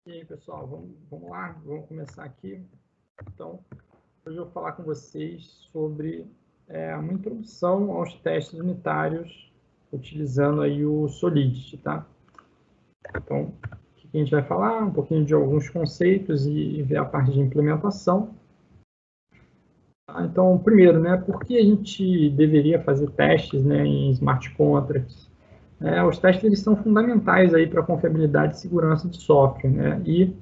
E aí, pessoal, vamos lá, vamos começar aqui. Então, hoje eu vou falar com vocês sobre uma introdução aos testes unitários utilizando aí o Solidity, tá? Então, o que a gente vai falar? Um pouquinho de alguns conceitos e ver a parte de implementação. Então, primeiro, né, por que a gente deveria fazer testes, né, em smart contracts? Os testes eles são fundamentais aí para a confiabilidade e segurança de software, né? E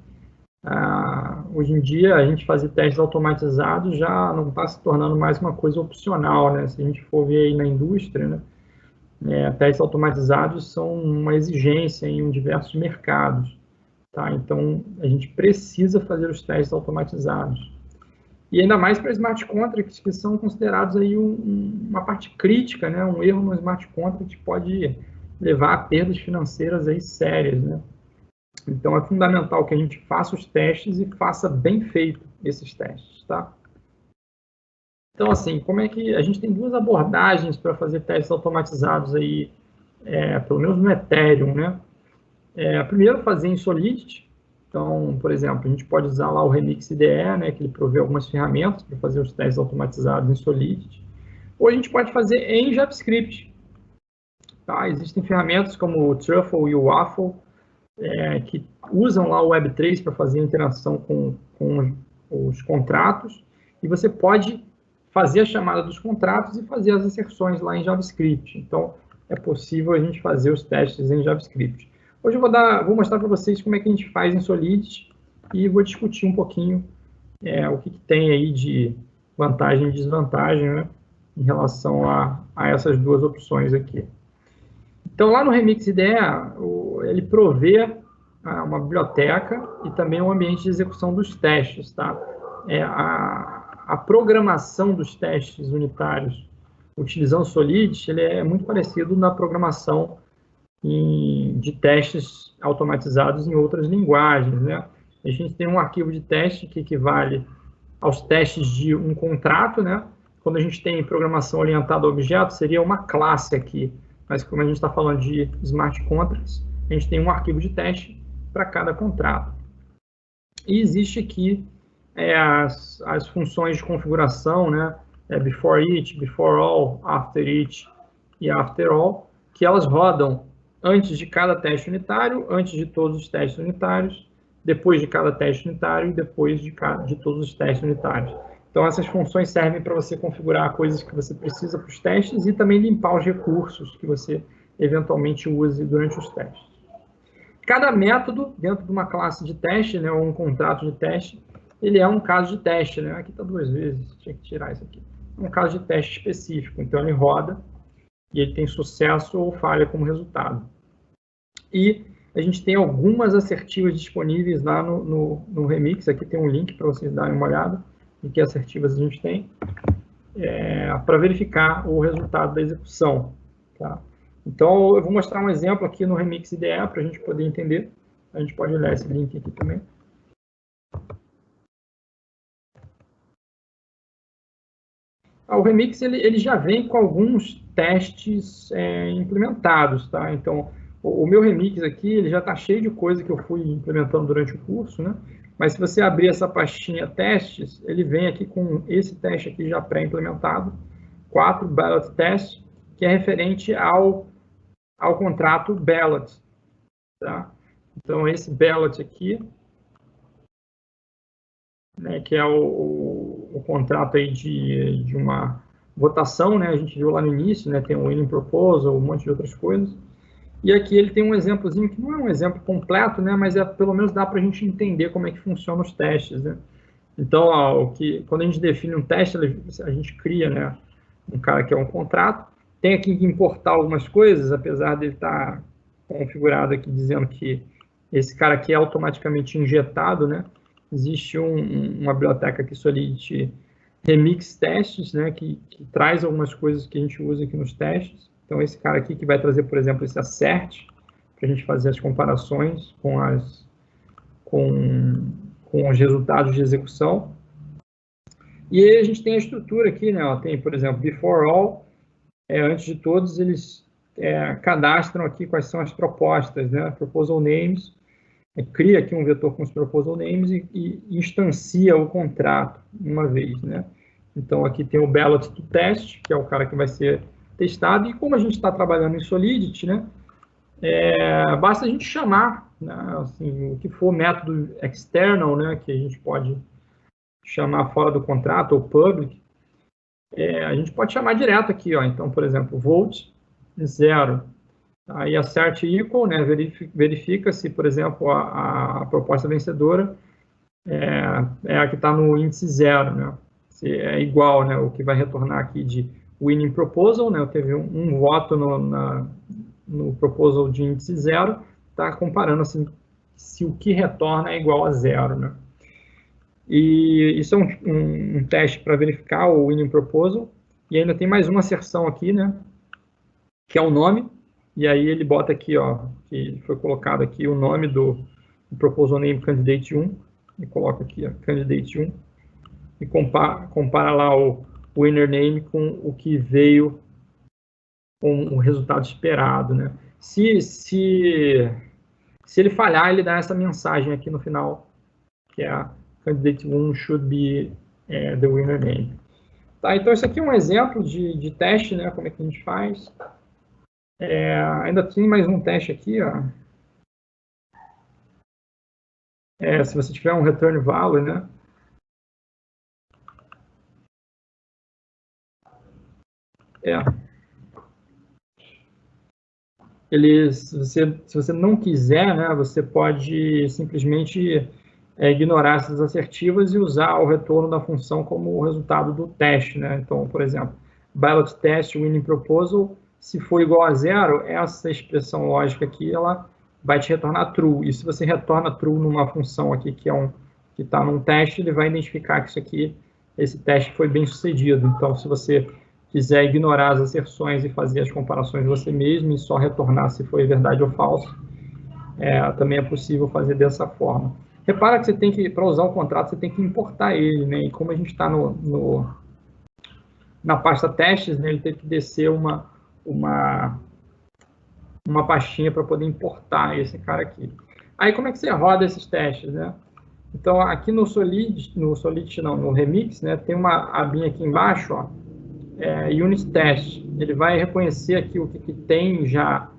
hoje em dia a gente fazer testes automatizados já não está se tornando mais uma coisa opcional, né? Se a gente for ver aí na indústria, né, testes automatizados são uma exigência em diversos mercados, tá? Então a gente precisa fazer os testes automatizados. E ainda mais para smart contracts, que são considerados aí uma parte crítica, né? Um erro no smart contract pode levar a perdas financeiras aí sérias, né? Então, é fundamental que a gente faça os testes e faça bem feito esses testes, tá? Então, assim, como é que... A gente tem duas abordagens para fazer testes automatizados aí, pelo menos no Ethereum, né? Primeiro, fazer em Solidity. Então, por exemplo, a gente pode usar lá o Remix IDE, né? Que ele provê algumas ferramentas para fazer os testes automatizados em Solidity. Ou a gente pode fazer em JavaScript. Tá? Existem ferramentas como o Truffle e o Waffle, que usam lá o Web3 para fazer a interação com os contratos, e você pode fazer a chamada dos contratos e fazer as inserções lá em JavaScript. Então, é possível a gente fazer os testes em JavaScript. Hoje eu vou mostrar para vocês como é que a gente faz em Solidity e vou discutir um pouquinho o que tem aí de vantagem e desvantagem, né, em relação a essas duas opções aqui. Então, lá no Remix IDE, ele provê uma biblioteca e também um ambiente de execução dos testes, tá? A programação dos testes unitários utilizando Solidity, ele é muito parecido na programação de testes automatizados em outras linguagens, né? A gente tem um arquivo de teste que equivale aos testes de um contrato, né? Quando a gente tem programação orientada a objetos, seria uma classe aqui. Mas como a gente está falando de smart contracts, a gente tem um arquivo de teste para cada contrato. E existe aqui as funções de configuração, né? Before each, before all, after each e after all, que elas rodam antes de cada teste unitário, antes de todos os testes unitários, depois de cada teste unitário e depois de todos os testes unitários. Então, essas funções servem para você configurar coisas que você precisa para os testes e também limpar os recursos que você eventualmente use durante os testes. Cada método dentro de uma classe de teste, né, ou um contrato de teste, ele é um caso de teste, né? Aqui está 2 vezes, tinha que tirar isso aqui. É um caso de teste específico, então ele roda e ele tem sucesso ou falha como resultado. E a gente tem algumas assertivas disponíveis lá no Remix, aqui tem um link para vocês darem uma olhada em que assertivas a gente tem, para verificar o resultado da execução, tá? Então, eu vou mostrar um exemplo aqui no Remix IDE para a gente poder entender. A gente pode olhar esse link aqui também. O Remix ele já vem com alguns testes implementados, tá? Então, o meu Remix aqui ele já está cheio de coisa que eu fui implementando durante o curso, né? Mas se você abrir essa pastinha testes, ele vem aqui com esse teste aqui já pré-implementado, 4 ballot tests, que é referente ao contrato ballot, tá? Então, esse ballot aqui, né, que é o contrato aí de uma votação, né? A gente viu lá no início, né? Tem o winning proposal, um monte de outras coisas. E aqui ele tem um exemplozinho que não é um exemplo completo, né? Mas pelo menos dá para a gente entender como é que funcionam os testes, né? Então, quando a gente define um teste, a gente cria, né, um cara que é um contrato. Tem aqui que importar algumas coisas, apesar dele estar configurado aqui dizendo que esse cara aqui é automaticamente injetado, né? Existe uma biblioteca aqui, Solidity Remix Testes, né, que traz algumas coisas que a gente usa aqui nos testes. Então, esse cara aqui que vai trazer, por exemplo, esse assert, para a gente fazer as comparações com os resultados de execução. E aí a gente tem a estrutura aqui, né? Tem, por exemplo, before all, antes de todos, eles cadastram aqui quais são as propostas, né? Proposal names, cria aqui um vetor com os proposal names e instancia o contrato uma vez, né? Então, aqui tem o ballot to test, que é o cara que vai ser testado, e como a gente está trabalhando em Solidity, né? Basta a gente chamar, né, assim, o que for método external, né, que a gente pode chamar fora do contrato, ou public, a gente pode chamar direto aqui, ó. Então, por exemplo, vote 0. Aí assert equal, né, verifica se, por exemplo, a proposta vencedora é a que está no índice 0, né, se é igual, né, o que vai retornar aqui de winning proposal, né, eu teve um voto no proposal de índice 0, está comparando assim, se o que retorna é igual a 0, né. E isso é um teste para verificar o winning proposal, e ainda tem mais uma asserção aqui, né, que é o nome, e aí ele bota aqui, ó, que foi colocado aqui o nome do proposal name candidate 1, e coloca aqui, ó, candidate 1, e compara lá o winner name com o que veio com o resultado esperado, né. Se ele falhar, ele dá essa mensagem aqui no final, que é a candidate 1 should be the winner name. Tá, então, esse aqui é um exemplo de teste, né, como é que a gente faz. Ainda tem mais um teste aqui, ó. Se você tiver um return value, né, se você não quiser, né, você pode simplesmente ignorar essas assertivas e usar o retorno da função como o resultado do teste, né? Então, por exemplo, ballot test winning proposal, se for igual a 0, essa expressão lógica aqui, ela vai te retornar true. E se você retorna true numa função aqui que está num teste, ele vai identificar que esse teste foi bem sucedido. Então, se você quiser ignorar as asserções e fazer as comparações você mesmo e só retornar se foi verdade ou falso, também é possível fazer dessa forma. Repara que você tem que, para usar o contrato, você tem que importar ele, né? E como a gente está na pasta testes, né, ele tem que descer uma pastinha para poder importar esse cara aqui. Aí como é que você roda esses testes, né? Então aqui no Remix, né, tem uma abinha aqui embaixo, ó, Unit Test. Ele vai reconhecer aqui o que tem já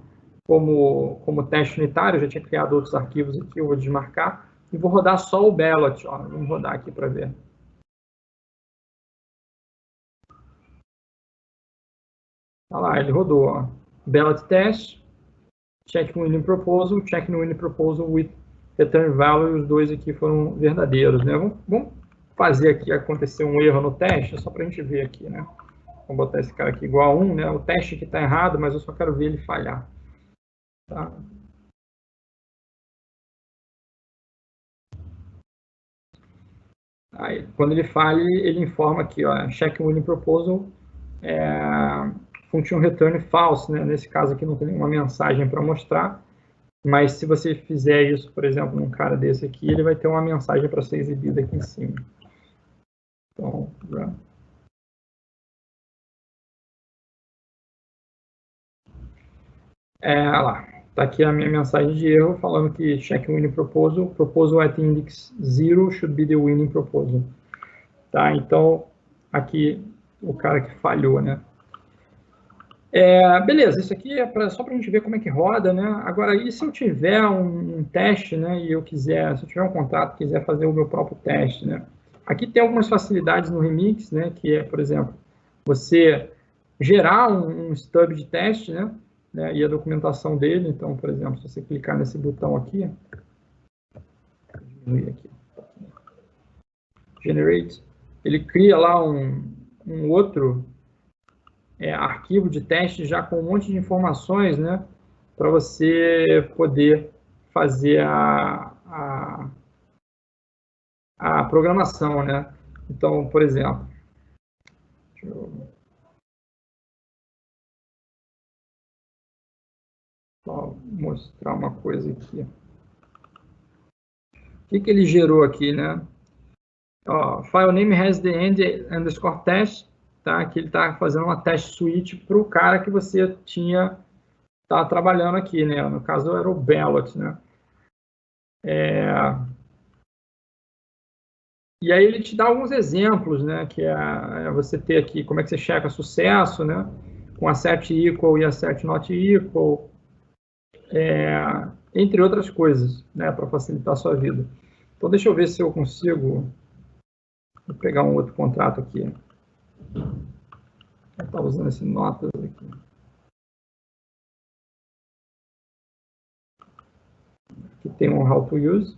como teste unitário. Eu já tinha criado outros arquivos aqui, eu vou desmarcar e vou rodar só o ballot. Ó. Vamos rodar aqui para ver. Olha lá, ele rodou. Ó. Ballot test, check winning proposal, check no winning proposal with return value. Os dois aqui foram verdadeiros, né? Vamos fazer aqui acontecer um erro no teste, só para a gente ver aqui, né? Vamos botar esse cara aqui igual a 1, né? O teste aqui está errado, mas eu só quero ver ele falhar. Tá? Aí, quando ele falha, ele informa aqui, ó, check winning proposal, function return false, né? Nesse caso aqui não tem nenhuma mensagem para mostrar, mas se você fizer isso, por exemplo, num cara desse aqui, ele vai ter uma mensagem para ser exibida aqui em cima. Então, já... Olha lá, está aqui a minha mensagem de erro falando que check winning proposal at index 0 should be the winning proposal. Tá, então, aqui o cara que falhou, né? Beleza, isso aqui é só para a gente ver como é que roda, né? Agora, e se eu tiver um teste, né? E se eu tiver um contrato e quiser fazer o meu próprio teste, né? Aqui tem algumas facilidades no Remix, né? Que é, por exemplo, você gerar um stub de teste, né? E a documentação dele. Então, por exemplo, se você clicar nesse botão aqui, vou diminuir aqui, Generate, ele cria lá um outro arquivo de teste já com um monte de informações, né, para você poder fazer a programação, né? Então, por exemplo, deixa eu só mostrar uma coisa aqui. O que ele gerou aqui, né? Ó, file name has the end underscore test, tá? Que ele está fazendo uma test suite para o cara que você tá trabalhando aqui, né? No caso era o ballot, né? E aí ele te dá alguns exemplos, né, que é você ter aqui como é que você checa sucesso, né, com a set equal e a set not equal, entre outras coisas, né, para facilitar a sua vida. Então, deixa eu ver se eu consigo. Vou pegar um outro contrato aqui. Eu estava usando esse notas aqui. Aqui tem um how to use,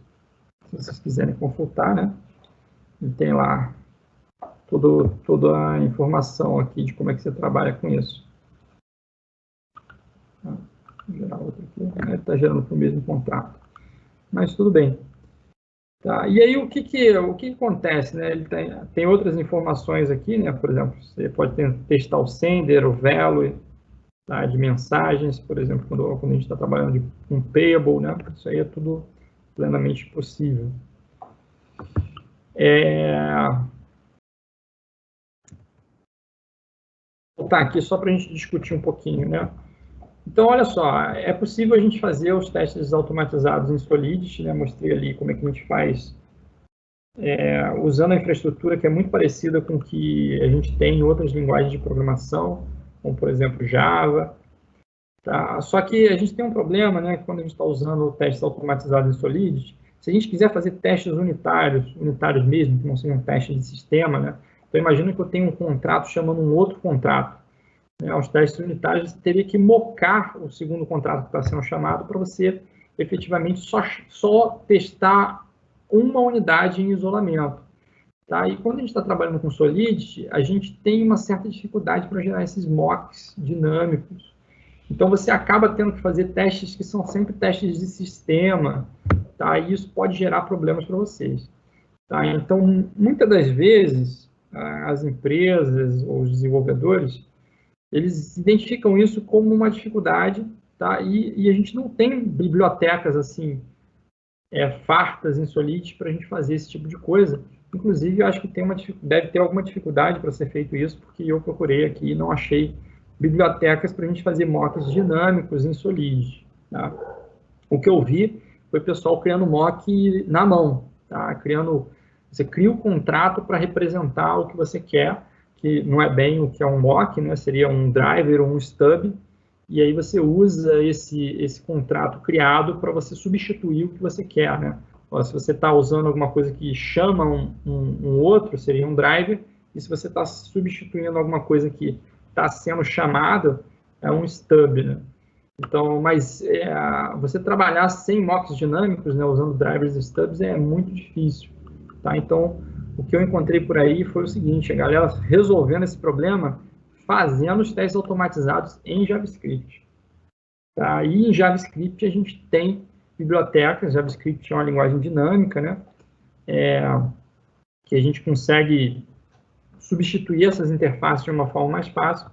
se vocês quiserem consultar, né? E tem lá toda a informação aqui de como é que você trabalha com isso. Vou gerar outro aqui. Está gerando para o mesmo contrato. Mas tudo bem. Tá, e aí o que acontece, né? Ele tem outras informações aqui, né? Por exemplo, você pode testar o sender, o value, tá? De mensagens, por exemplo, quando a gente está trabalhando com payable, né? Isso aí é tudo plenamente possível. Vou botar aqui só para a gente discutir um pouquinho, né? Então, olha só, é possível a gente fazer os testes automatizados em Solidity, né? Mostrei ali como é que a gente faz usando a infraestrutura que é muito parecida com o que a gente tem em outras linguagens de programação, como, por exemplo, Java. Tá? Só que a gente tem um problema, né? Quando a gente está usando testes automatizados em Solidity, se a gente quiser fazer testes unitários mesmo, que não sejam testes de sistema, né? Então, imagina que eu tenho um contrato chamando um outro contrato. Né? Os testes unitários, você teria que mocar o segundo contrato que está sendo chamado para você, efetivamente, só testar uma unidade em isolamento. Tá? E quando a gente está trabalhando com Solidity, a gente tem uma certa dificuldade para gerar esses mocks dinâmicos. Então, você acaba tendo que fazer testes que são sempre testes de sistema, tá? E isso pode gerar problemas para vocês. Tá? Então, muitas das vezes, as empresas ou os desenvolvedores, eles identificam isso como uma dificuldade, tá? E a gente não tem bibliotecas assim, fartas em Solidity para a gente fazer esse tipo de coisa. Inclusive, eu acho que deve ter alguma dificuldade para ser feito isso, porque eu procurei aqui e não achei bibliotecas para a gente fazer mocks dinâmicos em Solidity. Tá? O que eu vi foi o pessoal criando mock na mão. Tá? Você cria um contrato para representar o que você quer, que não é bem o que é um mock, né? Seria um driver ou um stub, e aí você usa esse contrato criado para você substituir o que você quer, né? Se você está usando alguma coisa que chama um outro, seria um driver, e se você está substituindo alguma coisa que está sendo chamada, é um stub, né? Então, mas você trabalhar sem mocks dinâmicos, né, usando drivers e stubs, é muito difícil, tá? Então, o que eu encontrei por aí foi o seguinte, a galera resolvendo esse problema fazendo os testes automatizados em JavaScript. Tá? E em JavaScript a gente tem bibliotecas, JavaScript é uma linguagem dinâmica, né? Que a gente consegue substituir essas interfaces de uma forma mais fácil.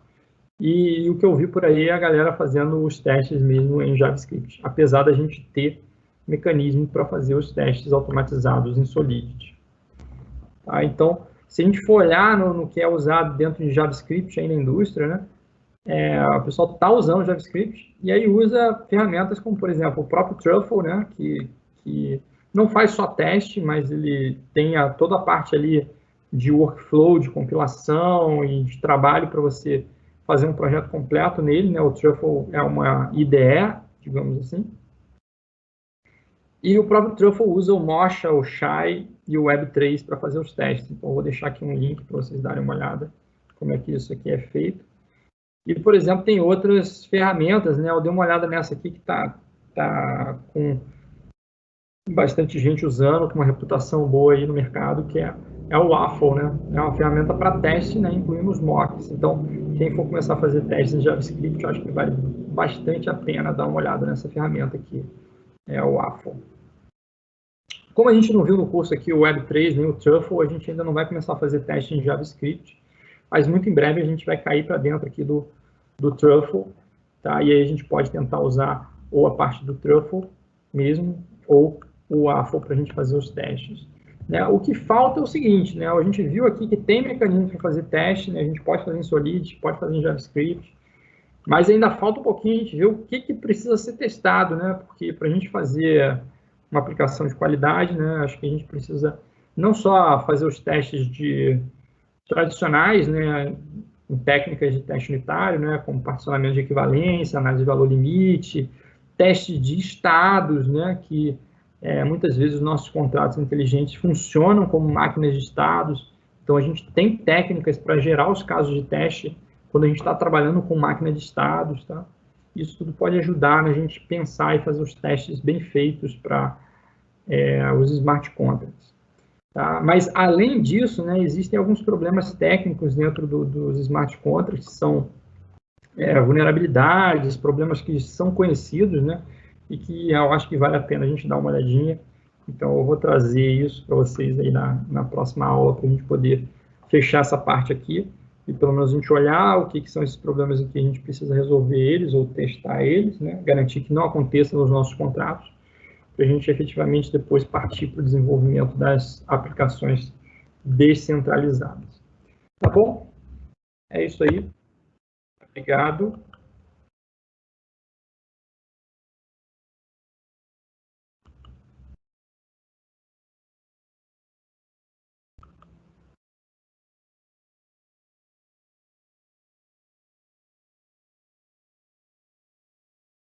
E o que eu vi por aí é a galera fazendo os testes mesmo em JavaScript, apesar da gente ter mecanismo para fazer os testes automatizados em Solidity. Tá? Então, se a gente for olhar no que é usado dentro de JavaScript aí na indústria, né, o pessoal está usando JavaScript e aí usa ferramentas como, por exemplo, o próprio Truffle, né, que não faz só teste, mas ele tem toda a parte ali de workflow, de compilação e de trabalho para você fazer um projeto completo nele, né? O Truffle é uma IDE, digamos assim. E o próprio Truffle usa o Mocha, o Chai e o Web3 para fazer os testes. Então, eu vou deixar aqui um link para vocês darem uma olhada como é que isso aqui é feito. E, por exemplo, tem outras ferramentas, né? Eu dei uma olhada nessa aqui que está com bastante gente usando, com uma reputação boa aí no mercado, que é o Waffle, né? É uma ferramenta para teste, né? Incluindo os mocks. Então, quem for começar a fazer testes em JavaScript, eu acho que vale bastante a pena dar uma olhada nessa ferramenta aqui, é o Waffle. Como a gente não viu no curso aqui o Web3 nem o Truffle, a gente ainda não vai começar a fazer teste em JavaScript, mas muito em breve a gente vai cair para dentro aqui do Truffle, tá? E aí a gente pode tentar usar ou a parte do Truffle mesmo, ou o Waffle para a gente fazer os testes. Né? O que falta é o seguinte, né? A gente viu aqui que tem mecanismo para fazer teste, né? A gente pode fazer em Solidity, pode fazer em JavaScript, mas ainda falta um pouquinho a gente ver o que precisa ser testado, né? Porque para a gente fazer uma aplicação de qualidade, né? Acho que a gente precisa não só fazer os testes tradicionais, né, com técnicas de teste unitário, né, como particionamento de equivalência, análise de valor limite, teste de estados, né, que muitas vezes os nossos contratos inteligentes funcionam como máquinas de estados, então a gente tem técnicas para gerar os casos de teste quando a gente está trabalhando com máquina de estados, tá? Isso tudo pode ajudar a gente pensar e fazer os testes bem feitos para os smart contracts. Tá? Mas, além disso, né, existem alguns problemas técnicos dentro dos smart contracts, que são vulnerabilidades, problemas que são conhecidos, né, e que eu acho que vale a pena a gente dar uma olhadinha. Então, eu vou trazer isso para vocês aí na próxima aula, para a gente poder fechar essa parte aqui, e pelo menos a gente olhar o que são esses problemas em que a gente precisa resolver eles, ou testar eles, né, garantir que não aconteça nos nossos contratos, para a gente efetivamente depois partir para o desenvolvimento das aplicações descentralizadas. Tá bom? É isso aí. Obrigado.